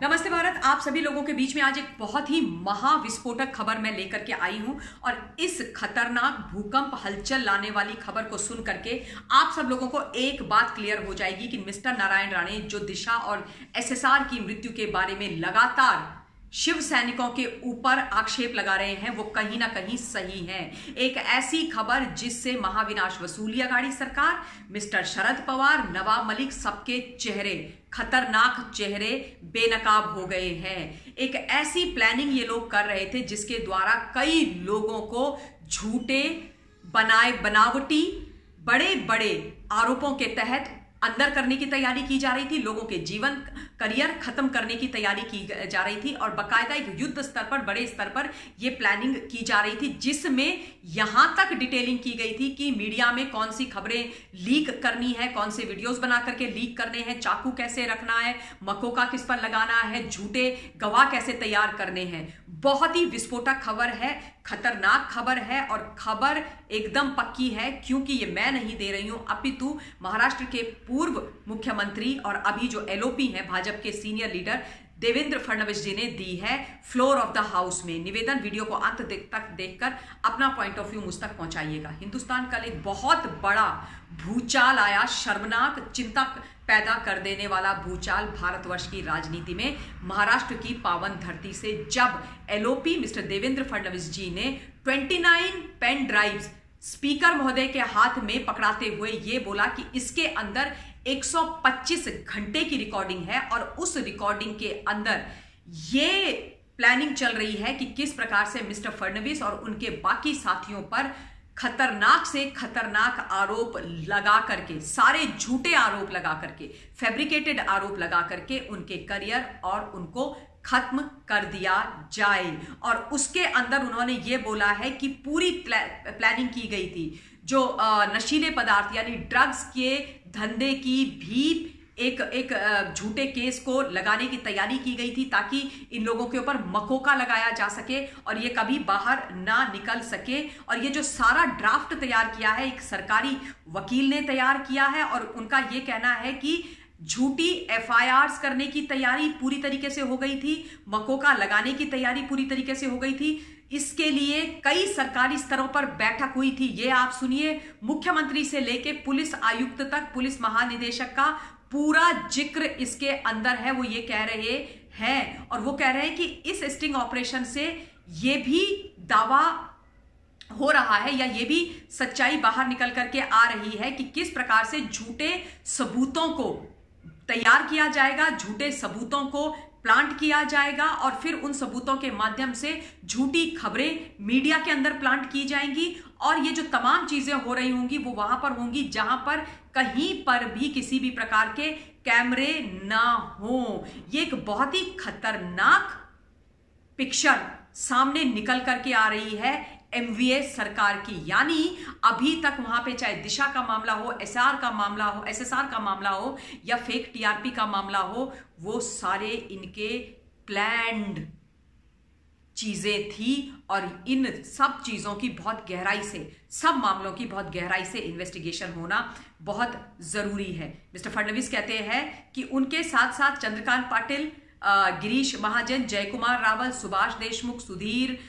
नमस्ते भारत। आप सभी लोगों के बीच में आज एक बहुत ही महाविस्फोटक खबर मैं लेकर के आई हूं और इस खतरनाक भूकंप हलचल लाने वाली खबर को सुन करके आप सब लोगों को एक बात क्लियर हो जाएगी कि मिस्टर नारायण राणे जो दिशा और एसएसआर की मृत्यु के बारे में लगातार शिव सैनिकों के ऊपर आक्षेप लगा रहे हैं वो कहीं ना कहीं सही है। एक ऐसी खबर जिससे महाविनाश वसूली अघाड़ी सरकार, मिस्टर शरद पवार, नवाब मलिक, सबके चेहरे, खतरनाक चेहरे बेनकाब हो गए हैं। एक ऐसी प्लानिंग ये लोग कर रहे थे जिसके द्वारा कई लोगों को झूठे बनावटी बड़े बड़े आरोपों के तहत अंदर करने की तैयारी की जा रही थी। लोगों के जीवन करियर खत्म करने की तैयारी की जा रही थी और बकायदा एक युद्ध स्तर पर, बड़े स्तर पर यह प्लानिंग की जा रही थी जिसमें यहां तक डिटेलिंग की गई थी कि मीडिया में कौन सी खबरें लीक करनी है, कौन से वीडियोस बना करके लीक करने हैं, चाकू कैसे रखना है, मकोका किस पर लगाना है, झूठे गवाह कैसे तैयार करने हैं। बहुत ही विस्फोटक खबर है, खतरनाक खबर है और खबर एकदम पक्की है क्योंकि ये मैं नहीं दे रही हूं अपितु महाराष्ट्र के पूर्व मुख्यमंत्री और अभी जो एलओपी हैं भाजपा के सीनियर लीडर देवेंद्र फडणवीस जी ने दी है फ्लोर ऑफ द हाउस में निवेदन। वीडियो को अंत तक देखकर अपना पॉइंट ऑफ व्यू मुझ तक पहुंचाइएगा। हिंदुस्तान कल एक बहुत बड़ा भूचाल आया, शर्मनाक चिंता पैदा कर देने वाला भूचाल भारतवर्ष की राजनीति में, महाराष्ट्र की पावन धरती से, जब एलओपी मिस्टर देवेंद्र फडणवीस जी ने 29 पेन ड्राइव्स स्पीकर महोदय के हाथ में पकड़ाते हुए ये बोला कि इसके अंदर 125 घंटे की रिकॉर्डिंग है और उस रिकॉर्डिंग के अंदर ये प्लानिंग चल रही है कि किस प्रकार से मिस्टर फडणवीस और उनके बाकी साथियों पर खतरनाक से खतरनाक आरोप लगा करके, सारे झूठे आरोप लगा करके, फैब्रिकेटेड आरोप लगा करके उनके करियर और उनको खत्म कर दिया जाए। और उसके अंदर उन्होंने ये बोला है कि पूरी प्लानिंग की गई थी। जो नशीले पदार्थ यानी ड्रग्स के धंधे की भी एक झूठे केस को लगाने की तैयारी की गई थी ताकि इन लोगों के ऊपर मकोका लगाया जा सके और ये कभी बाहर ना निकल सके। और ये जो सारा ड्राफ्ट तैयार किया है एक सरकारी वकील ने तैयार किया है और उनका ये कहना है कि झूठी एफआईआर्स करने की तैयारी पूरी तरीके से हो गई थी, मकोका लगाने की तैयारी पूरी तरीके से हो गई थी। इसके लिए कई सरकारी स्तरों पर बैठक हुई थी। ये आप सुनिए, मुख्यमंत्री से लेके पुलिस आयुक्त तक, पुलिस महानिदेशक का पूरा जिक्र इसके अंदर है। वो ये कह रहे हैं और वो कह रहे हैं कि इस स्टिंग ऑपरेशन से ये भी दावा हो रहा है या ये भी सच्चाई बाहर निकल करके आ रही है कि किस प्रकार से झूठे सबूतों को तैयार किया जाएगा, झूठे सबूतों को प्लांट किया जाएगा और फिर उन सबूतों के माध्यम से झूठी खबरें मीडिया के अंदर प्लांट की जाएंगी और ये जो तमाम चीजें हो रही होंगी वो वहां पर होंगी जहां पर कहीं पर भी किसी भी प्रकार के कैमरे ना हो। ये एक बहुत ही खतरनाक पिक्चर सामने निकल करके आ रही है एमवीएस सरकार की। यानी अभी तक वहां पे चाहे दिशा का मामला हो, एसआर का मामला हो, एसएसआर का मामला हो या फेक टीआरपी का मामला हो, वो सारे इनके प्लान्ड चीजें थी और इन सब चीजों की बहुत गहराई से, सब मामलों की बहुत गहराई से इन्वेस्टिगेशन होना बहुत जरूरी है। मिस्टर फडणवीस कहते हैं कि उनके साथ साथ चंद्रकांत पाटिल, गिरीश महाजन, जयकुमार रावल, सुभाष देशमुख, सुधीर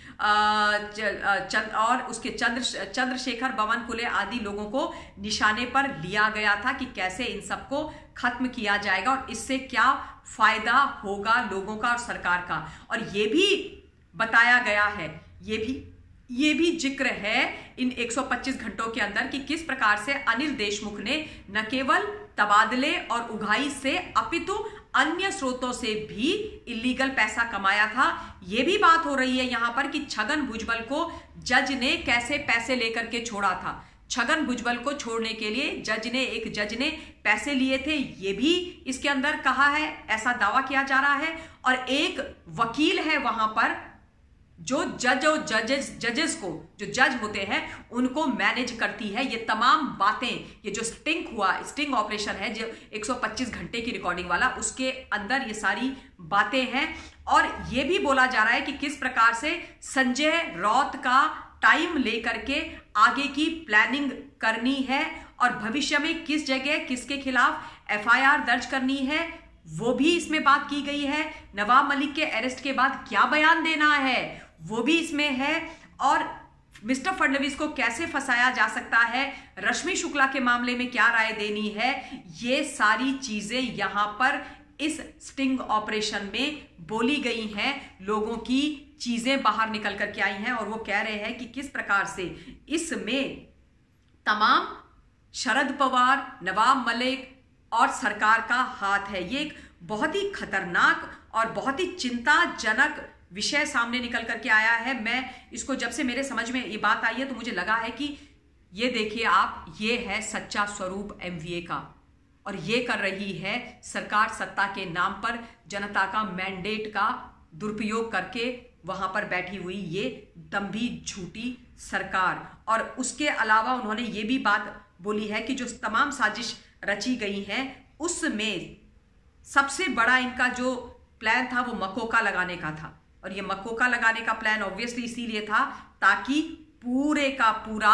और उसके चंद्रशेखर बावनकुले आदि लोगों को निशाने पर लिया गया था कि कैसे इन सबको खत्म किया जाएगा और इससे क्या फायदा होगा लोगों का और सरकार का। और ये भी बताया गया है, ये भी जिक्र है इन 125 घंटों के अंदर कि किस प्रकार से अनिल देशमुख ने न केवल तबादले और उगाही से अपितु अन्य स्रोतों से भी इलीगल पैसा कमाया था। यह भी बात हो रही है यहां पर कि छगन भुजबल को जज ने कैसे पैसे लेकर के छोड़ा था। छगन भुजबल को छोड़ने के लिए एक जज ने पैसे लिए थे, ये भी इसके अंदर कहा है, ऐसा दावा किया जा रहा है। और एक वकील है वहां पर जो जजेस को, जो जज होते हैं उनको मैनेज करती है। ये तमाम बातें, ये जो स्टिंग ऑपरेशन है जो 125 घंटे की रिकॉर्डिंग वाला, उसके अंदर ये सारी बातें हैं। और ये भी बोला जा रहा है कि किस प्रकार से संजय राउत का टाइम लेकर के आगे की प्लानिंग करनी है और भविष्य में किस जगह किसके खिलाफ एफआईआर दर्ज करनी है वो भी इसमें बात की गई है। नवाब मलिक के अरेस्ट के बाद क्या बयान देना है वो भी इसमें है। और मिस्टर फडणवीस को कैसे फंसाया जा सकता है, रश्मि शुक्ला के मामले में क्या राय देनी है, ये सारी चीजें यहां पर इस स्टिंग ऑपरेशन में बोली गई हैं। लोगों की चीजें बाहर निकल करके आई हैं और वो कह रहे हैं कि किस प्रकार से इसमें तमाम शरद पवार, नवाब मलिक और सरकार का हाथ है। ये एक बहुत ही खतरनाक और बहुत ही चिंताजनक विषय सामने निकल करके आया है। मैं इसको जब से मेरे समझ में ये बात आई है तो मुझे लगा है कि ये देखिए आप, ये है सच्चा स्वरूप एमवीए का, और ये कर रही है सरकार सत्ता के नाम पर जनता का मैंडेट का दुरुपयोग करके वहां पर बैठी हुई ये दंभी झूठी सरकार। और उसके अलावा उन्होंने ये भी बात बोली है कि जो तमाम साजिश रची गई हैं उसमें सबसे बड़ा इनका जो प्लान था वो मकोका लगाने का था। और ये मकोका लगाने का प्लान ऑब्वियसली इसीलिए था ताकि पूरे का पूरा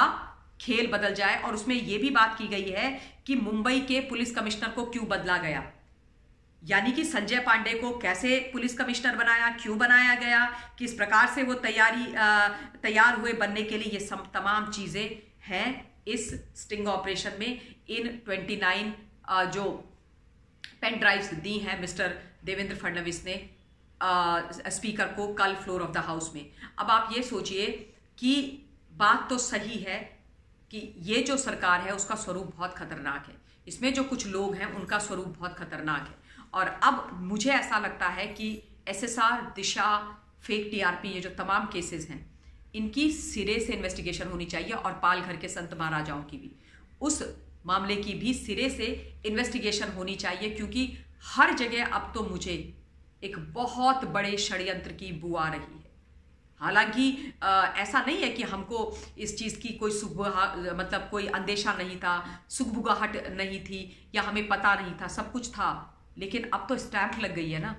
खेल बदल जाए। और उसमें यह भी बात की गई है कि मुंबई के पुलिस कमिश्नर को क्यों बदला गया, यानी कि संजय पांडे को कैसे पुलिस कमिश्नर बनाया, क्यों बनाया गया, किस प्रकार से वो तैयार हुए बनने के लिए, ये सब तमाम चीजें हैं इस स्टिंग ऑपरेशन में। इन 29 जो पेन ड्राइव्स दी हैं मिस्टर देवेंद्र फडणवीस ने स्पीकर को कल फ्लोर ऑफ द हाउस में। अब आप ये सोचिए कि बात तो सही है कि ये जो सरकार है उसका स्वरूप बहुत खतरनाक है, इसमें जो कुछ लोग हैं उनका स्वरूप बहुत खतरनाक है। और अब मुझे ऐसा लगता है कि एसएसआर, दिशा, फेक टीआरपी, ये जो तमाम केसेस हैं इनकी सिरे से इन्वेस्टिगेशन होनी चाहिए। और पालघर के संत महाराजाओं की भी, उस मामले की भी सिरे से इन्वेस्टिगेशन होनी चाहिए, क्योंकि हर जगह अब तो मुझे एक बहुत बड़े षड्यंत्र की बू आ रही है। हालांकि ऐसा नहीं है कि हमको इस चीज़ की कोई मतलब कोई अंदेशा नहीं था, सुगबुगाहट नहीं थी, या हमें पता नहीं था, सब कुछ था। लेकिन अब तो स्टैंप लग गई है ना,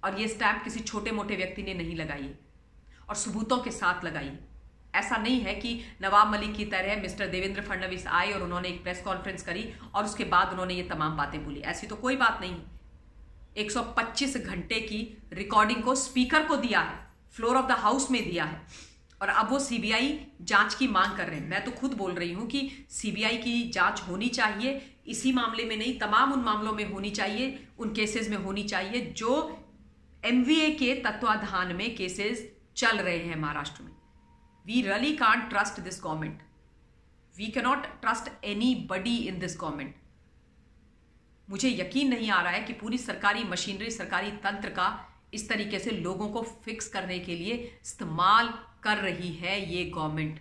और ये स्टैंप किसी छोटे मोटे व्यक्ति ने नहीं लगाई और सबूतों के साथ लगाई। ऐसा नहीं है कि नवाब मलिक की तरह मिस्टर देवेंद्र फडणवीस आए और उन्होंने एक प्रेस कॉन्फ्रेंस करी और उसके बाद उन्होंने ये तमाम बातें बोली। ऐसी तो कोई बात नहीं। 125 घंटे की रिकॉर्डिंग को स्पीकर को दिया है, फ्लोर ऑफ द हाउस में दिया है, और अब वो सीबीआई जांच की मांग कर रहे हैं। मैं तो खुद बोल रही हूं कि सीबीआई की जांच होनी चाहिए, इसी मामले में नहीं, तमाम उन मामलों में होनी चाहिए, उन केसेस में होनी चाहिए जो एमवीए के तत्वाधान में केसेस चल रहे हैं महाराष्ट्र में। We really can't trust this government, we cannot trust anybody in this government. मुझे यकीन नहीं आ रहा है कि पूरी सरकारी मशीनरी, सरकारी तंत्र का इस तरीके से लोगों को फिक्स करने के लिए इस्तेमाल कर रही है ये government.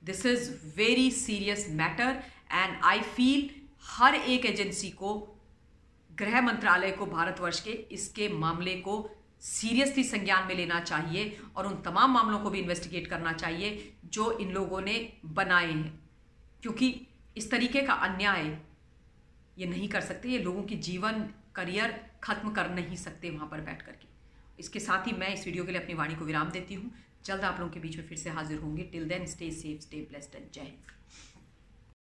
This is very serious matter and I feel हर एक एजेंसी को, गृह मंत्रालय को, भारतवर्ष के इसके मामले को सीरियसली संज्ञान में लेना चाहिए और उन तमाम मामलों को भी इन्वेस्टिगेट करना चाहिए जो इन लोगों ने बनाए हैं, क्योंकि इस तरीके का अन्याय ये नहीं कर सकते। ये लोगों की जीवन, करियर खत्म कर नहीं सकते वहां पर बैठ करके। इसके साथ ही मैं इस वीडियो के लिए अपनी वाणी को विराम देती हूँ। जल्द आप लोगों के बीच में फिर से हाजिर होंगे। Till then stay safe, stay blessed and Jai Hind.